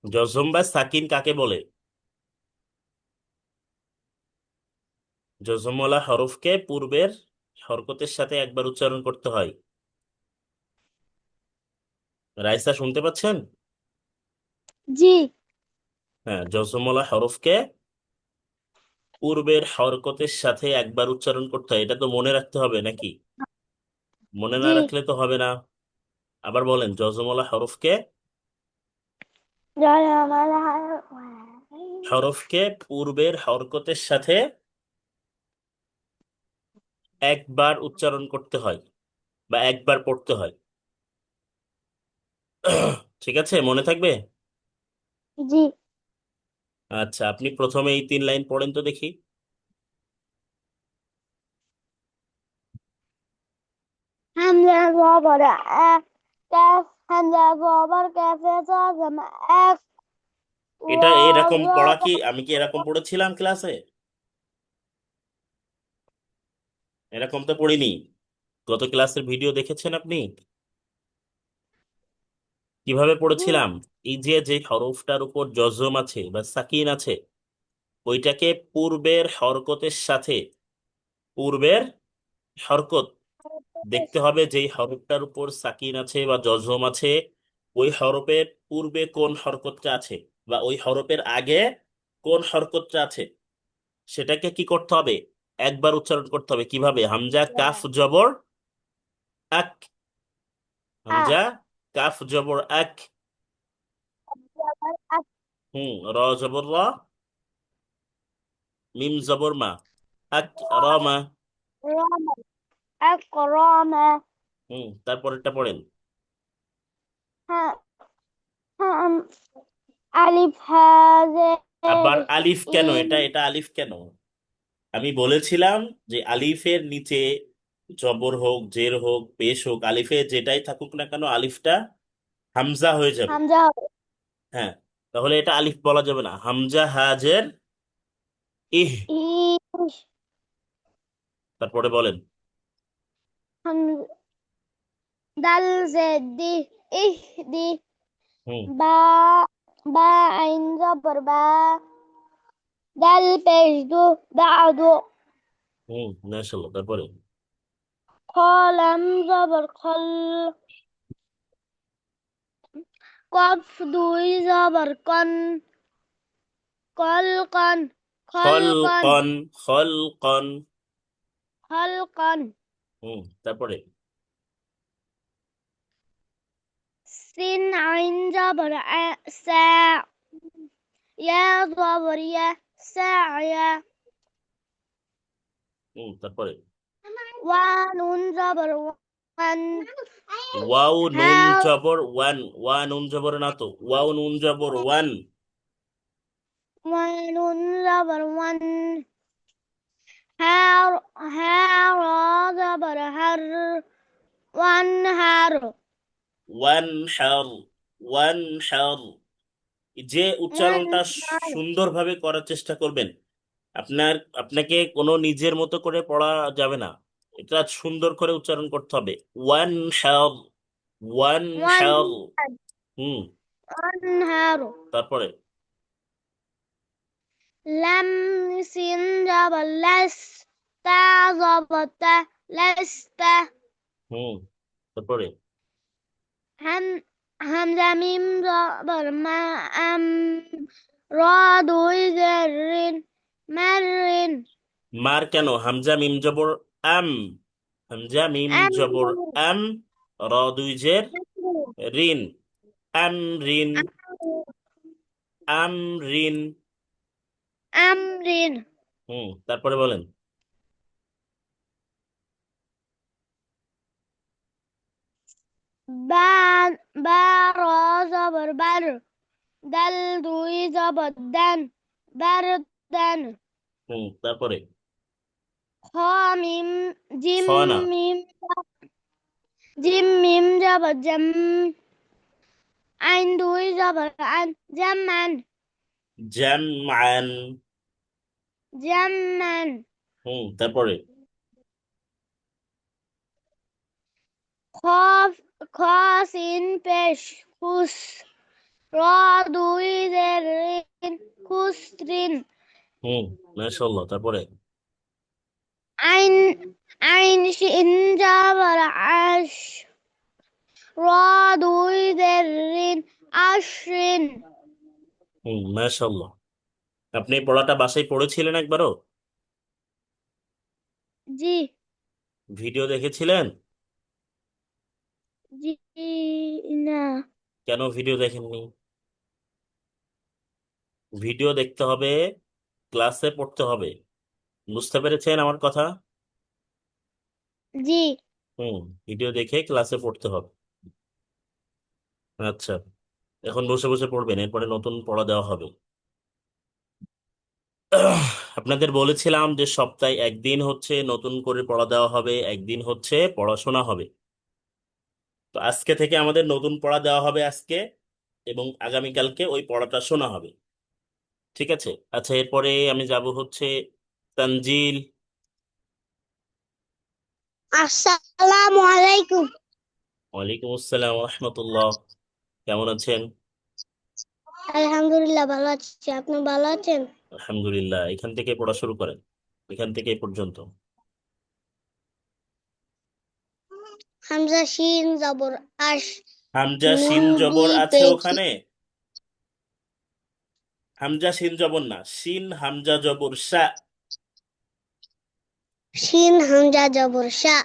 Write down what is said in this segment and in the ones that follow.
জজম বা সাকিন কাকে বলে? জজমওয়ালা হরফকে পূর্বের হরকতের সাথে একবার উচ্চারণ করতে হয়। রাইসা শুনতে পাচ্ছেন? জি। হ্যাঁ, জজমওয়ালা হরফকে পূর্বের হরকতের সাথে একবার উচ্চারণ করতে হয়, এটা তো মনে রাখতে হবে নাকি? মনে না জি। রাখলে তো হবে না। আবার বলেন, জজমওয়ালা হরফকে হরফকে পূর্বের হরকতের সাথে একবার উচ্চারণ করতে হয় বা একবার পড়তে হয়। ঠিক আছে, মনে থাকবে। জি। আচ্ছা, আপনি প্রথমে এই 3 লাইন পড়েন তো দেখি। হামজা বরাবর কাফ, হামজা বরাবর কাফে জজম এক, এটা ওয়াও এরকম পড়া কি, জবর আমি কি এরকম পড়েছিলাম ক্লাসে? এরকম তো পড়িনি। গত ক্লাসের ভিডিও দেখেছেন আপনি কিভাবে হুম, পড়েছিলাম? এই যে যে হরফটার উপর জজম আছে বা সাকিন আছে, ওইটাকে পূর্বের হরকতের সাথে, পূর্বের হরকত দেখতে হবে, যেই হরফটার উপর সাকিন আছে বা জজম আছে ওই হরফের পূর্বে কোন হরকতটা আছে বা ওই হরফের আগে কোন হরকতটা আছে, সেটাকে কি করতে হবে? একবার উচ্চারণ করতে হবে। কিভাবে? হামজা কাফ জবর আক, আ হামজা কাফ জবর আক, জবর আক, র জবর র, মিম জবর মা, আক রমা। রম আকরামা। তারপরেরটা পড়েন। হ্যাঁ, হ্যাঁ, আলিফ হাজে আবার আলিফ কেন? ইম। এটা আলিফ কেন? আমি বলেছিলাম যে আলিফের নিচে জবর হোক, জের হোক, পেশ হোক, আলিফে যেটাই থাকুক না কেন আলিফটা হামজা হয়ে যাবে। হামজা হ্যাঁ, তাহলে এটা আলিফ বলা যাবে না, হামজা হাজের ইহ। ইশ। তারপরে বলেন। হাম দাল জেদি ইহদি। হুম বা বা আইন জবর বা, দাল পেশ দু দাদু। মাশাআল্লাহ। তারপরে কলম জবর খল, কফ দুই জবর কন, কল কন, খল কন, খলকন, খলকন। খল কন। তারপরে সিন আইন জবর সা, ইয়া জবর ইয়া, সা ইয়া। তারপরে ওয়া নুন জবর ওয়ান, ওয়াও নুন হা জবর ওয়ান, ওয়া নুন জবর না তো, ওয়াও নুন জবর ওয়ান। ওয়া নুন জবর ওয়ান, হা হা র জবর হর, ওয়ান হার। ওয়ান হার, ওয়ান হার। যে ওয়ান উচ্চারণটা হার। সুন্দরভাবে করার চেষ্টা করবেন। আপনাকে কোনো নিজের মতো করে পড়া যাবে না, এটা সুন্দর করে উচ্চারণ করতে হবে। ওয়ান হার, ওয়ান ওয়ান হার। হুম ওয়ান হার। তারপরে লাম সিন জবর লাস, তা জবর তা, লাস্তা। হুম তারপরে হাম হামজা মিম জবর মা, আম র দুই জেরিন, মারিন। মার কেন? হামজা মিম জবর আম, হামজা মিম আম জবর আম, র দুই জের রিন, আম রিন, আম রিন। আমরিন। তারপরে বলেন। বা বা র জবর বার, দাল দুই জবর দান, বার দান। তারপরে খ মিম খ জিম না, মিম, জিম মিম জবর জাম, আইন দুই জবর আন, জামান, জামআন। জামান। তারপরে খ খ সিন পেশ খুস, را দুই জের রিন খুসরিন মাশাআল্লাহ। তারপরে আইন আইন শিন জাবার আশ রা দুই জের রিন আশরিন মাশাআল্লাহ। আপনি এই পড়াটা বাসায় পড়েছিলেন একবারও? জি ভিডিও দেখেছিলেন? জি না কেন ভিডিও দেখেননি? ভিডিও দেখতে হবে, ক্লাসে পড়তে হবে। বুঝতে পেরেছেন আমার কথা? জি হুম, ভিডিও দেখে ক্লাসে পড়তে হবে। আচ্ছা, এখন বসে বসে পড়বেন, এরপরে নতুন পড়া দেওয়া হবে। আপনাদের বলেছিলাম যে সপ্তাহে একদিন হচ্ছে নতুন করে পড়া দেওয়া হবে, একদিন হচ্ছে পড়াশোনা হবে। তো আজকে থেকে আমাদের নতুন পড়া দেওয়া হবে আজকে, এবং আগামীকালকে ওই পড়াটা শোনা হবে। ঠিক আছে? আচ্ছা, এরপরে আমি যাব হচ্ছে তানজিল। আসসালামু আলাইকুম ওয়ালাইকুম আসসালাম রহমতুল্লাহ। কেমন আছেন? আলহামদুলিল্লাহ ভালো আছি আপনি ভালো আছেন আলহামদুলিল্লাহ। এখান থেকে পড়া শুরু করেন, এখান থেকে এই পর্যন্ত। হামজা শিন জবর আশ হামজা নুন শিন জবর দুই আছে পেশ ওখানে? হামজা শিন জবর না, শিন হামজা জবর শা। শিন হামজা জবর শা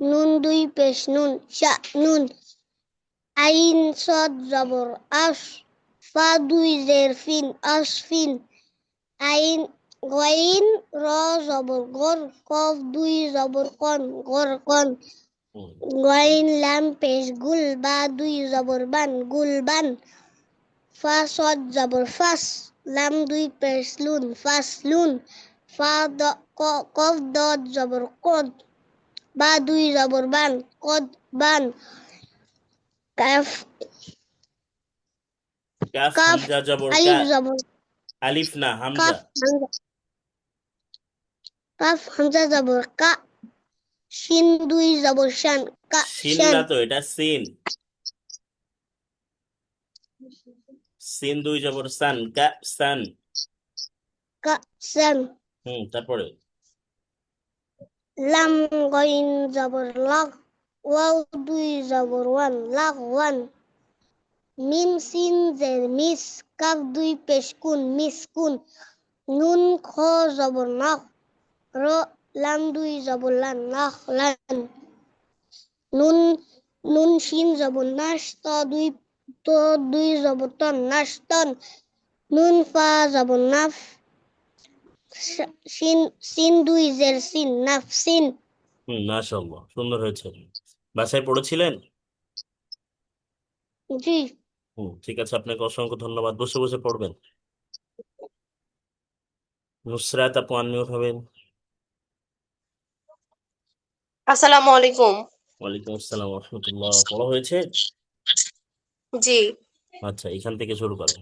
নুন দুই পেশ নুন শা নুন আইন সদ জবর আশ ফা দুই জের ফিন আশফিন আইন গইন র জবর গর কফ দুই জবর কন গর কন হুম, গইন লাম পেশ গুল বা দুই জবর বান গুল বান ফা সদ জবর ফাস লাম দুই পেশ লুন ফাস লুন ফা কফ দদ জবর কদ বা দুই জবর বান কদ বান কাফ কাফ কাফ হামজা জবর কা। আলিফ জবর আলিফ না, হামজা। কাফ হামজা কাফ হামজা জবর কা শিন দুই জবর শান কা শিন শান না তো, এটা সিন। সিন দুই জবর সান, কা সান। কা শান তারপরে লাম গইন জবর লগ ওয়াও দুই জবর ওয়ান লাগ ওয়ান মিম সিন জের মিস কাফ দুই পেশ কুন মিস কুন নুন খ জবর নখ র লাম দুই জবর লান নখ লান নুন নুন শিন জবর নাশ ত দুই জবর তন নাশ তন নুন ফা জবর নাফ সিন সিন দুই জের সিন নাফ সিন মাশাআল্লাহ, সুন্দর হয়েছে। বাসায় পড়েছিলেন? জি ঠিক আছে, আপনাকে অসংখ্য ধন্যবাদ। বসে বসে পড়বেন। নুসরাত আপু আনমিউট হবেন। আসসালামু আলাইকুম। ওয়ালাইকুম আসসালাম রহমতুল্লাহ। পড়া হয়েছে? জি। আচ্ছা, এখান থেকে শুরু করেন।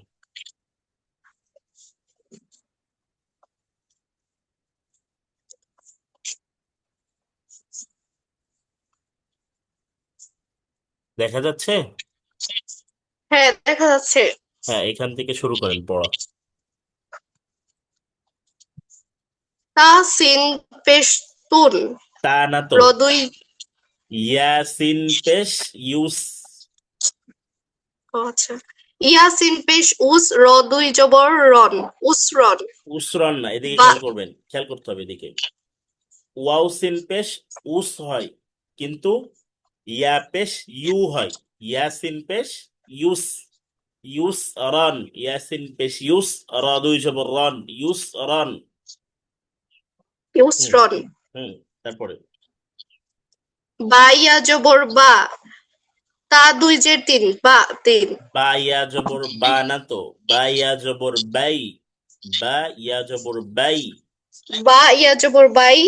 দেখা যাচ্ছে? হ্যাঁ, দেখা যাচ্ছে। হ্যাঁ, এখান থেকে শুরু করেন পড়া। তা সিন পেশ তুন তা না তো, রদুই ইয়াসিন পেশ ইউস। আচ্ছা ইয়াসিন পেশ উস রদুই জবর রন উসরন উসরন না, এদিকে বা খেয়াল করবেন, খেয়াল করতে হবে এদিকে। ওয়াও সিন পেশ উস হয়, কিন্তু ইয়া পেশ ইউ হয়। ইয়াসিন পেশ ইউস, ইউস রান। ইয়াসিন পেশ ইউস, রা দুই জবর রান, ইউস রান। হুম ইউসরন হুম তারপরে বা ইয়া জবর বা তা দুই জের তিন বা তিন বা ইয়া জবর বা না তো, বা ইয়া জবর বাই। বা ইয়া জবর বাই। বা ইয়া জবর বাই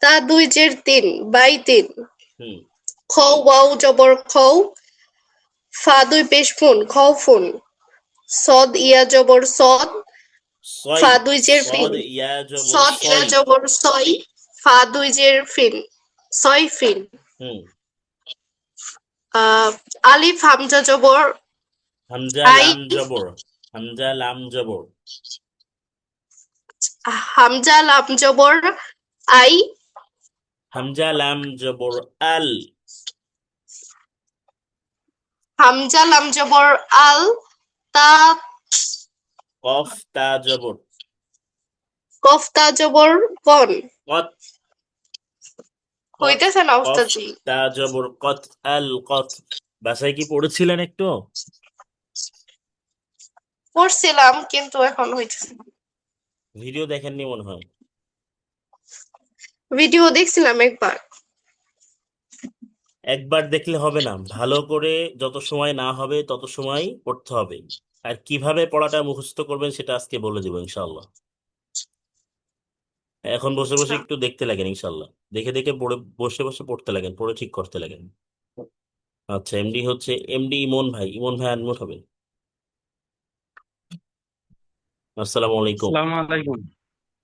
তা দুই জের তিন বাই তিন হুম খ ওয়াও জবর খৌ ফা দুই পেশ ফুন খৌ ফুন সদ ইয়া জবর সদ ছয়। ফা দুই জের ফিন সদ ইয়া জবর সদ ইয়া ছয়। জবর ছয় ফা দুই জের ফিন ছয় ফিন হুম আলিফ হামজা জবর হামজা আই, লাম জবর, হামজা লাম জবর, হামজা লাম জবর আই, হামজা লাম জবর আল, হামজা লাম জবর আল, তা, কফ তা জবর কফ তা জবর কন। কত, কত, হইতেছে না কফ উস্তাদজি। তা জবর কত, আল কত। বাসায় কি পড়েছিলেন একটু? পড়ছিলাম কিন্তু এখন হইতেছে না। ভিডিও দেখেননি মনে হয়। ভিডিও দেখছিলাম একবার। একবার দেখলে হবে না, ভালো করে যত সময় না হবে তত সময় পড়তে হবে। আর কিভাবে পড়াটা মুখস্থ করবেন সেটা আজকে বলে দেবো ইনশাআল্লাহ। এখন বসে বসে আচ্ছা, একটু দেখতে লাগেন ইনশাআল্লাহ, দেখে দেখে পড়ে, বসে বসে পড়তে লাগেন, পড়ে ঠিক করতে লাগেন। আচ্ছা, এমডি হচ্ছে এমডি ইমন ভাই, ইমন ভাই আনমিউট হবেন। আসসালামু আলাইকুম। আসসালামু আলাইকুম।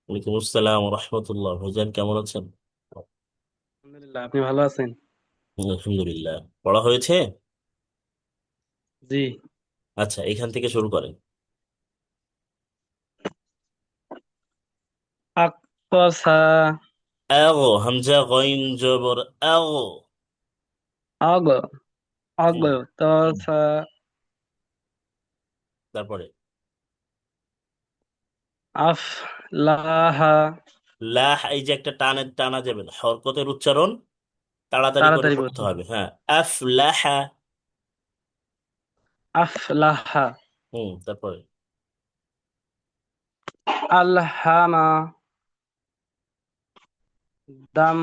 ওয়ালাইকুম আসসালাম রহমতুল্লাহ। ভাইজান কেমন আছেন? আলহামদুলিল্লাহ, আপনি ভালো আছেন? আলহামদুলিল্লাহ। পড়া হয়েছে? জি। আচ্ছা, এখান থেকে শুরু করেন। আকসা, আগো, হামজা গইন জবর আগো। অগ, অগ, হুম, তসা, তারপরে আফ, লাহা, লাহ, এই যে একটা টানে টানা যাবে না, হরকতের উচ্চারণ তাড়াতাড়ি করে তাড়াতাড়ি করতে বলতে হবে। হবে। হ্যাঁ, আফলাহা। আফ, লাহা, তারপরে আলহামা, দাম,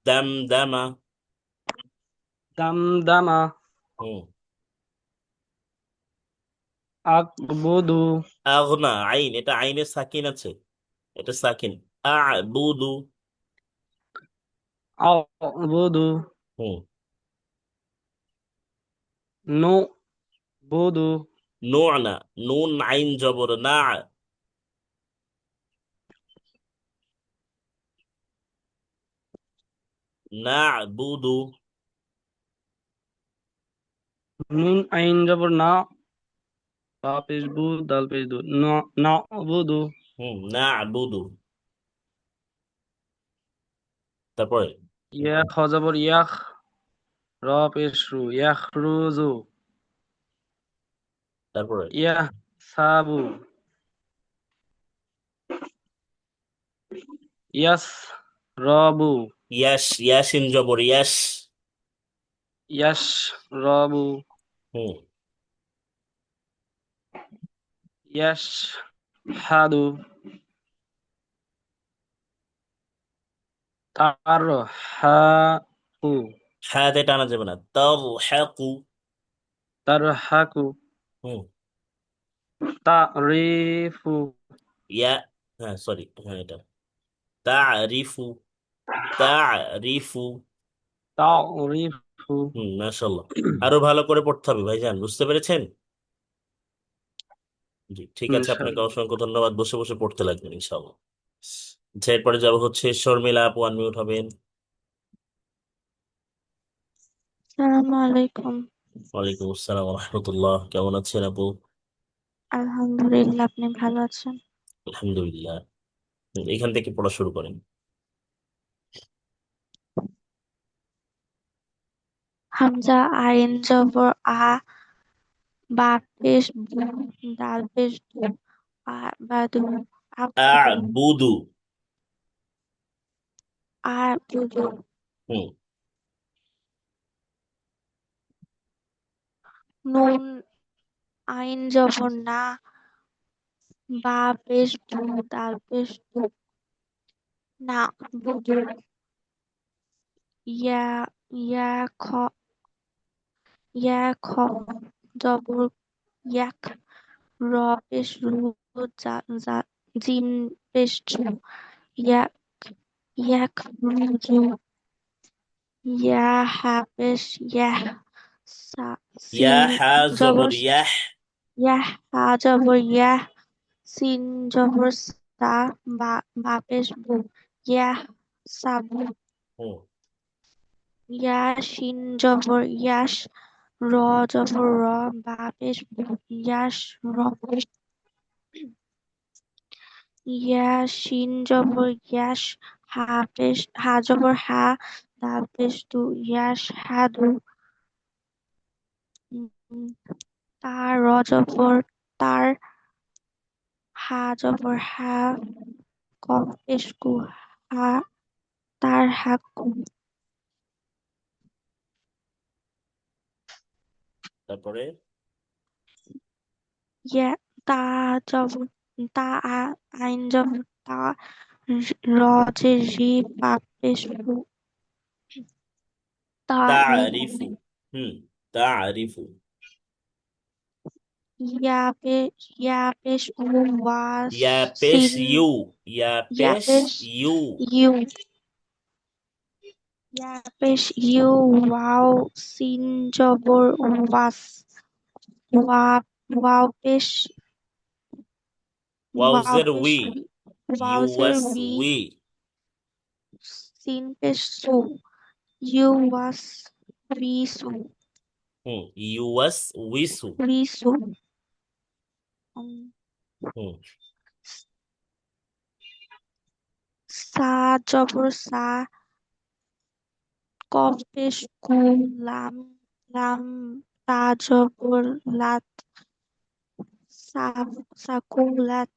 দাম দামা। দামদামা, হুম, আকবুদু, আগনা, আইন, এটা আইনের সাকিন আছে, এটা সাকিন। আবুদু। আবুদু, হুম, নু, বুদু, নুনা, নুন আইন জবর না। না বুদু। নুন আইন জবর না, বা পেশ বু, দাল পেশ দু, না, বুদু, না বুদু। তারপরে ইয়া খ জবর ইয়াখ, র পেশ রু, ইয়াখ রুজু, তারপরে ইয়াহ সাবু, ইয়াস রবু, ইয়াস, ইয়াসিন জবর ইয়াস। ইয়াস রবু, হুম, ইয়াস হাদু, তার হাকু, হাতে টানা যাবে না, তার হাকু। তার হাকু, হুম, তারিফু, ইয়া, হ্যাঁ সরি, হ্যাঁ এটা তারিফু, তারিফু। তারিফু। মাশাআল্লাহ। আরো ভালো করে পড়তে হবে ভাইজান, বুঝতে পেরেছেন? জি, ঠিক আছে, আপনাকে ইনশাআল্লাহ। অসংখ্য ধন্যবাদ। বসে বসে পড়তে লাগবেন ইনশাআল্লাহ। আচ্ছা, এরপরে যাবো হচ্ছে শর্মিলা আপু, আনমিউট হবেন। আসসালামু আলাইকুম। ওয়ালাইকুম আসসালাম রহমতুল্লাহ। কেমন আছেন আপু? আলহামদুলিল্লাহ, আপনি ভালো আছেন? আলহামদুলিল্লাহ। এখান থেকে পড়া শুরু করেন। হামজা আইন জবর আ, বা পেশ বু, দাল পেশ দু, বাদু, আবুদু, আবুদু। আবুদু, হুম, নুন আইন জবর না, বা পেশ বু, দাল পেশ দু, না বুদু, ইয়া, ইয়া খ, ইয়া খ জবর ইয়াক, র পেশ রু, জা, জা, জিম পেশ জু, ইয়াক, ইয়াক রুজু, ইয়া হাফেজ ইয়াহ, ইয়া সিন হা জবর জবর ইয়াহ। ইয়াহ, হা জবর ইয়াহ, সিন জবর সা, বা পেশ বু, ইয়াহ সাবু, হুম, ইয়া শিন জবর ইয়াস র জবর র বা পেশ বু ইয়াস র ইয়া শিন জবর ইয়াস হা জবর হা দাল পেশ দু ইয়াস হাদু উম, তার র জবর তার হা জবর হা কফ পেশ কু হা তার হাক্কু তারপরে ইয়া তা জবর তা আইন জবর তা র যে রি পা পেশ ফু তা তারিফু। হুম, তারিফু। ইয়া পেশ উ ওয়া ইয়া পেশ সিন ইউ, ইয়া ইয়া পেশ পেশ ইউ। ইউ ইয়া পেশ ইউ ওয়াও সিন জবর ওয়াস ওয়া ওয়াও পেশ ওয়াও ওয়াউজের পেশ উই, ওয়াওজের ইউএস উই উই। সিন পেশ সু ইউ ওয়াস উই সু হুম, ইউএস উইসু। উই সু হুম, সা জবর সা কফ পেশ কু লাম লাম তা জবর লাত সা সাকুলাত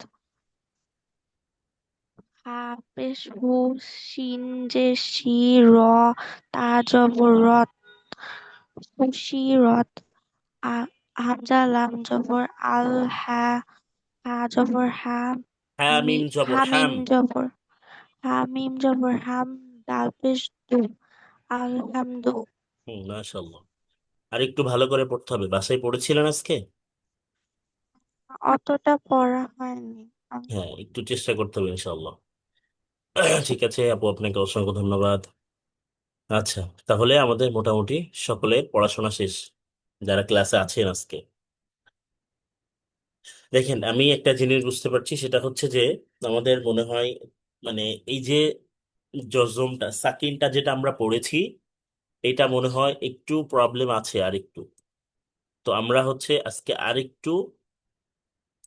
হা পেশ হু শিন যে শি র তা জবর রত হুশিরত হামজা লাম জবর আল হা জবর হা হ্যাঁ মিম জবর হামিম হাম। জবর হামিম জবর হাম দাল পেশ দু আলহামদু হুম, মাশাআল্লাহ। আর একটু ভালো করে পড়তে হবে, বাসায় পড়েছিলেন আজকে? অতটা পড়া হয়নি হ্যাঁ, একটু চেষ্টা করতে হবে ইনশাআল্লাহ। ঠিক আছে আপু, আপনাকে অসংখ্য ধন্যবাদ। আচ্ছা, তাহলে আমাদের মোটামুটি সকলের পড়াশোনা শেষ, যারা ক্লাসে আছেন আজকে। দেখেন, আমি একটা জিনিস বুঝতে পারছি, সেটা হচ্ছে যে আমাদের মনে হয় মানে এই যে জজমটা সাকিনটা যেটা আমরা পড়েছি, এটা মনে হয় একটু প্রবলেম আছে আর একটু। তো আমরা হচ্ছে আজকে আর একটু